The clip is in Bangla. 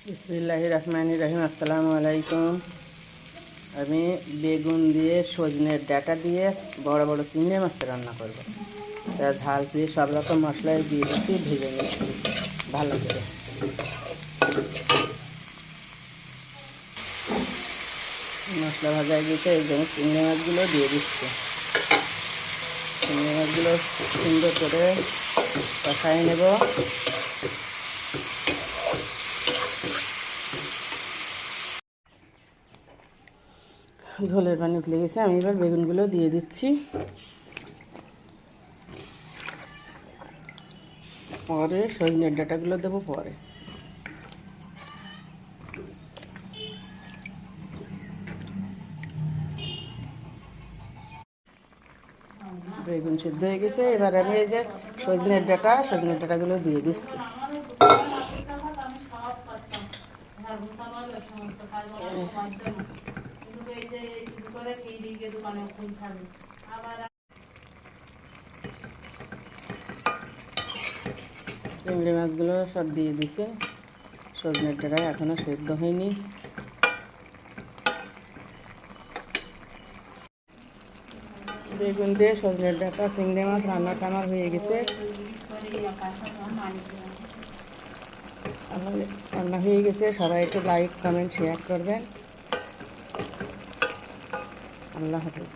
বিসমিল্লাহির রহমানির রহিম। আসসালামু আলাইকুম। আমি বেগুন দিয়ে সজনের ডাঁটা দিয়ে বড় বড় চিংড়ি মাছ রান্না করব। তার ঝাল দিয়ে সব রকম মশলাই দিয়ে দিচ্ছি, ভেজে নিচ্ছি ভালো করে। মশলা ভাজা গিয়েছে, এই জন্য চিংড়ি মাছগুলো দিয়ে দিচ্ছি। চিংড়ি মাছগুলো সুন্দর করে কষাই নেব। ঝোলের পানি উঠলে গেছে, আমি এবার বেগুনগুলো দিয়ে দিচ্ছি। পরে সজনের ডাঁটাগুলো দেবো পরে। বেগুন সিদ্ধ হয়ে গেছে, এবার আমি এই যে সজনের ডাঁটাগুলো দিয়ে দিচ্ছি। চিংড়ি মাছগুলো সব দিয়ে দিছে। সজনের ডাঁটা এখনো সেদ্ধ হয়নি। বেগুন দিয়ে সজনের ডাঁটা চিংড়ি মাছ রান্নাটা আমার হয়ে গেছে। রান্না হয়ে গেছে। সবাই একটু লাইক কমেন্ট শেয়ার করবেন। আল্লাহ হাফেজ।